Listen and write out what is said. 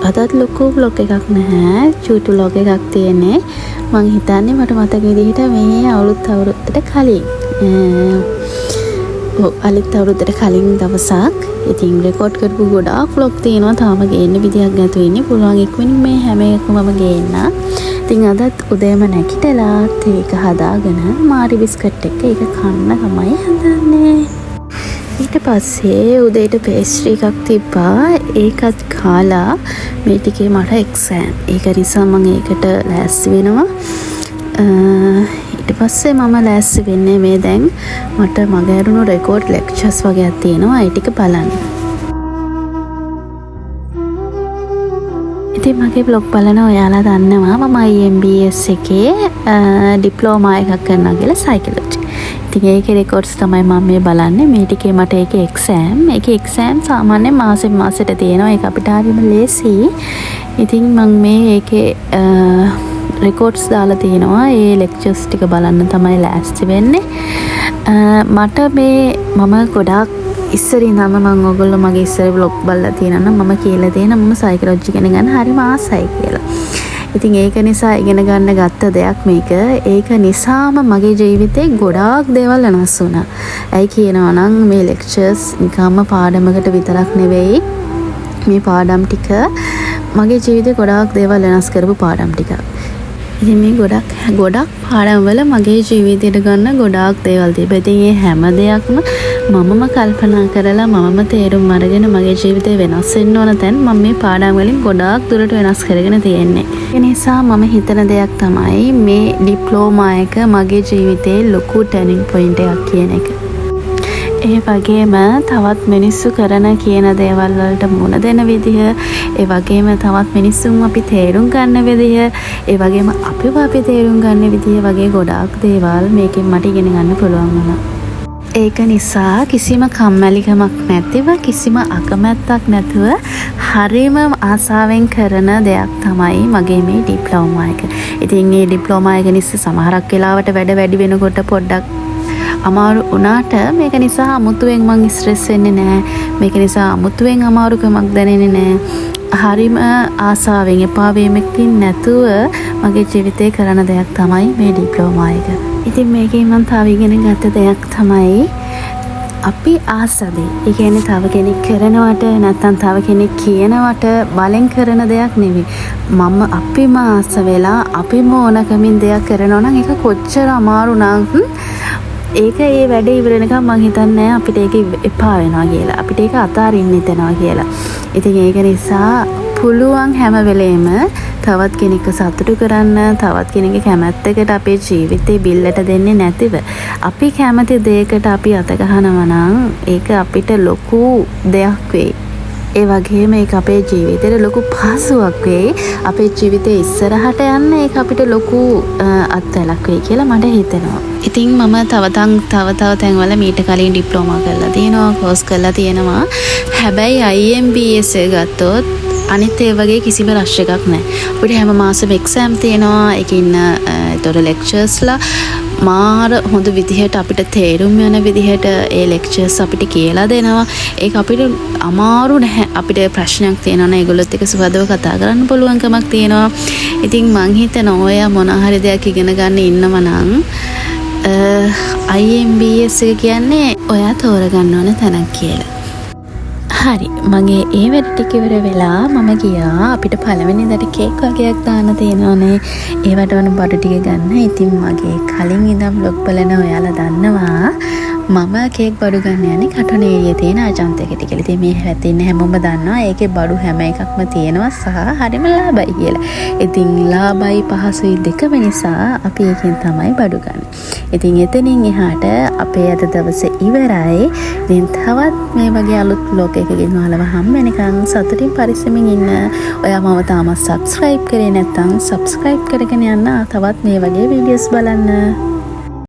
අදත් ලොකු බ්ලොග් එකක් නැහැ. චූටි බ්ලොග් එකක් තියෙන්නේ. මං හිතන්නේ මට මතක විදිහට මේ අවුරුද්දට කලින් අලුත් අවුරුද්දට කලින් දවසක් ඉතින් රෙකෝඩ් කරපු ගොඩාක් vlog තියෙනවා. තාම ගේන්න විදියක් නැතුව ඉන්නේ. පුළුවන් ඉක්මනින් මේ හැම එකම මම ගේන්න. ඉතින් අදත් උදේම නැගිටලා ඒක හදාගෙන මාරි බිස්කට් එක ඒක කන්න තමයි හදන්නේ. ඊට පස්සේ උදේට පේස්ට්‍රි එකක් තිබ්බා. ඒකත් කාලා මේ ටිකේ මට එක්සෑම්. ඒක නිසා මම ඒකට ලෑස්ති වෙනවා. ඊට පස්සේ මම ලෑස්ති වෙන්නේ මේ දැන් මට මගේ අරුණු රෙකෝඩ් ලෙක්චර්ස් වගේක් තියෙනවා. ඒ ටික බලන්න. ඉතින් මගේ බ්ලොග් බලන ඔයාලා දන්නවා මම IMBS එකේ ඩිප්ලෝමා එකක් කරනවා කියලා සයිකොලොජි. ඉතින් ඒකේ රෙකෝඩ්ස් තමයි මම මේ බලන්නේ. මේ ටිකේ මට ඒකේ එක්සෑම්. ඒකේ එක්සෑම් සාමාන්‍යයෙන් මාසෙන් මාසෙට තියෙනවා. ඒක අපිට හරියම ලේසි. ඉතින් මම මේ ඒකේ රෙකෝඩ්ස් දාලා තියෙනවා. ඒ ලෙක්චර්ස් ටික බලන්න තමයි ලෑස්ති වෙන්නේ. මට මම ගොඩාක් ඉස්සර ඉඳන්ම මම ඔයගොල්ලෝ මගේ ඉස්සර vlog බලලා තියෙනවා නම් මම කියලා තියෙන මම සයිකොලොජි ඉගෙන ගන්න හරිම ආසයි කියලා. ඉතින් ඒක නිසා ඉගෙන ගන්න ගත්ත දෙයක් මේක. ඒක නිසාම මගේ ජීවිතේ ගොඩාක් දේවල් වෙනස් වුණා. ඇයි කියනවා නම් මේ ලෙක්චර්ස් නිකම්ම පාඩමකට විතරක් නෙවෙයි. මේ පාඩම් ටික මගේ ජීවිතේ ගොඩාක් දේවල් වෙනස් කරපු පාඩම් ටිකක්. ඉතින් මේ ගොඩක් පාඩම් වල මගේ ජීවිතයට ගන්න ගොඩාක් දේවල් තිබ්බා. ඉතින් මේ හැම දෙයක්ම මමම කල්පනා කරලා මමම තේරුම් අරගෙන මගේ ජීවිතේ වෙනස් වෙන්න ඕන තැන් මම මේ පාඩම් වලින් ගොඩාක් දුරට වෙනස් කරගෙන තියෙන්නේ. ඒ නිසා මම හිතන දෙයක් තමයි මේ ඩිප්ලෝමා එක මගේ ජීවිතේ ලොකු ටර්නින් පොයින්ට් එකක් කියන එක. ඒ වගේම තවත් මිනිස්සු කරන කියන දේවල් වලට මුණ දෙන විදිහ, ඒ වගේම තවත් මිනිස්සුන් අපි තේරුම් ගන්න විදිහ, ඒ වගේම අපි තේරුම් ගන්න විදිහ වගේ ගොඩාක් දේවල් මේකෙන් මට ඉගෙන ගන්න පුළුවන් වුණා. ඒක නිසා කිසිම කම්මැලිකමක් නැතිව කිසිම අකමැත්තක් නැතුව හරිම ආසාවෙන් කරන දෙයක් තමයි මගේ මේ ඩිප්ලෝමා එක. ඉතින් මේ ඩිප්ලෝමා එක නිසා සමහරක් වෙලාවට වැඩි වෙනකොට පොඩ්ඩක් අමාරු වුණාට මේක නිසා අමුතුවෙන් මං ස්ට්‍රෙස් වෙන්නේ නැහැ. මේක නිසා අමුතුවෙන් අමාරුකමක් දැනෙන්නේ නැහැ. හරිම ආසාවෙන් එපා වීමකින් නැතුව මගේ ජීවිතේ කරන දෙයක් තමයි මේ ඩිප්ලෝමා එක. ඉතින් මේකෙන් මම තව ඉගෙන ගත්ත දෙයක් තමයි අපි ආසදේ. ඒ කියන්නේ තව කෙනෙක් කරනවට නැත්නම් තව කෙනෙක් කියනවට බලෙන් කරන දෙයක් නෙවෙයි. මම අපිම ආස වෙලා අපිම ඕනකමින් දෙයක් කරනවා නම් ඒක කොච්චර අමාරු නම් ඒක ඒ වැඩේ ඉවර වෙනකම් මං හිතන්නේ අපිට ඒක එපා වෙනවා කියලා. අපිට ඒක අතාරින්න හිතෙනවා කියලා. ඉතින් ඒක නිසා පුළුවන් හැම වෙලේම තවත් කෙනෙක්ව සතුටු කරන්න, තවත් කෙනෙක්ගේ කැමැත්තකට අපේ ජීවිතේ බිල්ලට දෙන්නේ නැතිව අපි කැමති දෙයකට අපි අත ගහනවා නම් ඒක අපිට ලොකු දෙයක් වෙයි. ඒ වගේම ඒක අපේ ජීවිතේට ලොකු පහසුවක් වෙයි. අපේ ජීවිතේ ඉස්සරහට යන්න ඒක අපිට ලොකු අත්දැකීමක් වෙයි කියලා මට හිතෙනවා. ඉතින් මම තව තැන්වල මීට කලින් ඩිප්ලෝමා කරලා තියෙනවා, කෝස් කරලා තියෙනවා. හැබැයි IMBS එක ගත්තොත් අනිත් ඒ වගේ කිසිම රෂ් එකක් නැහැ. අපිට හැම මාසෙම එක්සෑම් තියෙනවා. ඒකින් ඒතොර ලෙක්චර්ස්ලා මාර හොඳ විදිහට අපිට තේරුම් යන විදිහට ඒ ලෙක්චර්ස් අපිට කියලා දෙනවා. ඒක අපිට අමාරු නැහැ. අපිට ප්‍රශ්නයක් තියෙනවා නම් ඒගොල්ලොත් එක්ක සුවදව කතා කරන්න පුළුවන්කමක් තියෙනවා. ඉතින් මං හිතනවා ඔය මොන හරි දෙයක් ඉගෙන ගන්න ඉන්නව නම් IMBS එක කියන්නේ ඔයා තෝරගන්න ඕන තැනක් කියලා. හරි, මගේ ඒ වැඩ ටික ඉවර වෙලා මම ගියා. අපිට පළවෙනිදට කේක් වගේක් දාන්න තියෙනවානේ. ඒවට ඕන බඩු ටික ගන්න. ඉතින් මගේ කලින් ඉඳන් vlog බලන ඔයාලා දන්නවා මම කේක් බඩු ගන්න යන්නේ කටුන ඒරියේ තියෙන අජන්ත එකට කියලා. ඉතින් මේ හැතින් හැමෝම දන්නවා ඒකේ බඩු හැම එකක්ම තියෙනවා සහ හරිම ලාභයි කියලා. ඉතින් ලාභයි පහසුයි දෙකම නිසා අපි ඒකෙන් තමයි බඩු ගන්න. ඉතින් එතනින් එහාට අපේ අද දවසේ ඉවරයි. ඉතින් තවත් මේ වගේ අලුත් vlog එකකින් ඔයාලව හම් වෙනකන් සතුටින් පරිස්සමින් ඉන්න. ඔයා මම තාම subscribe කරේ නැත්නම් subscribe කරගෙන යන්න. තවත් මේ වගේ videos බලන්න.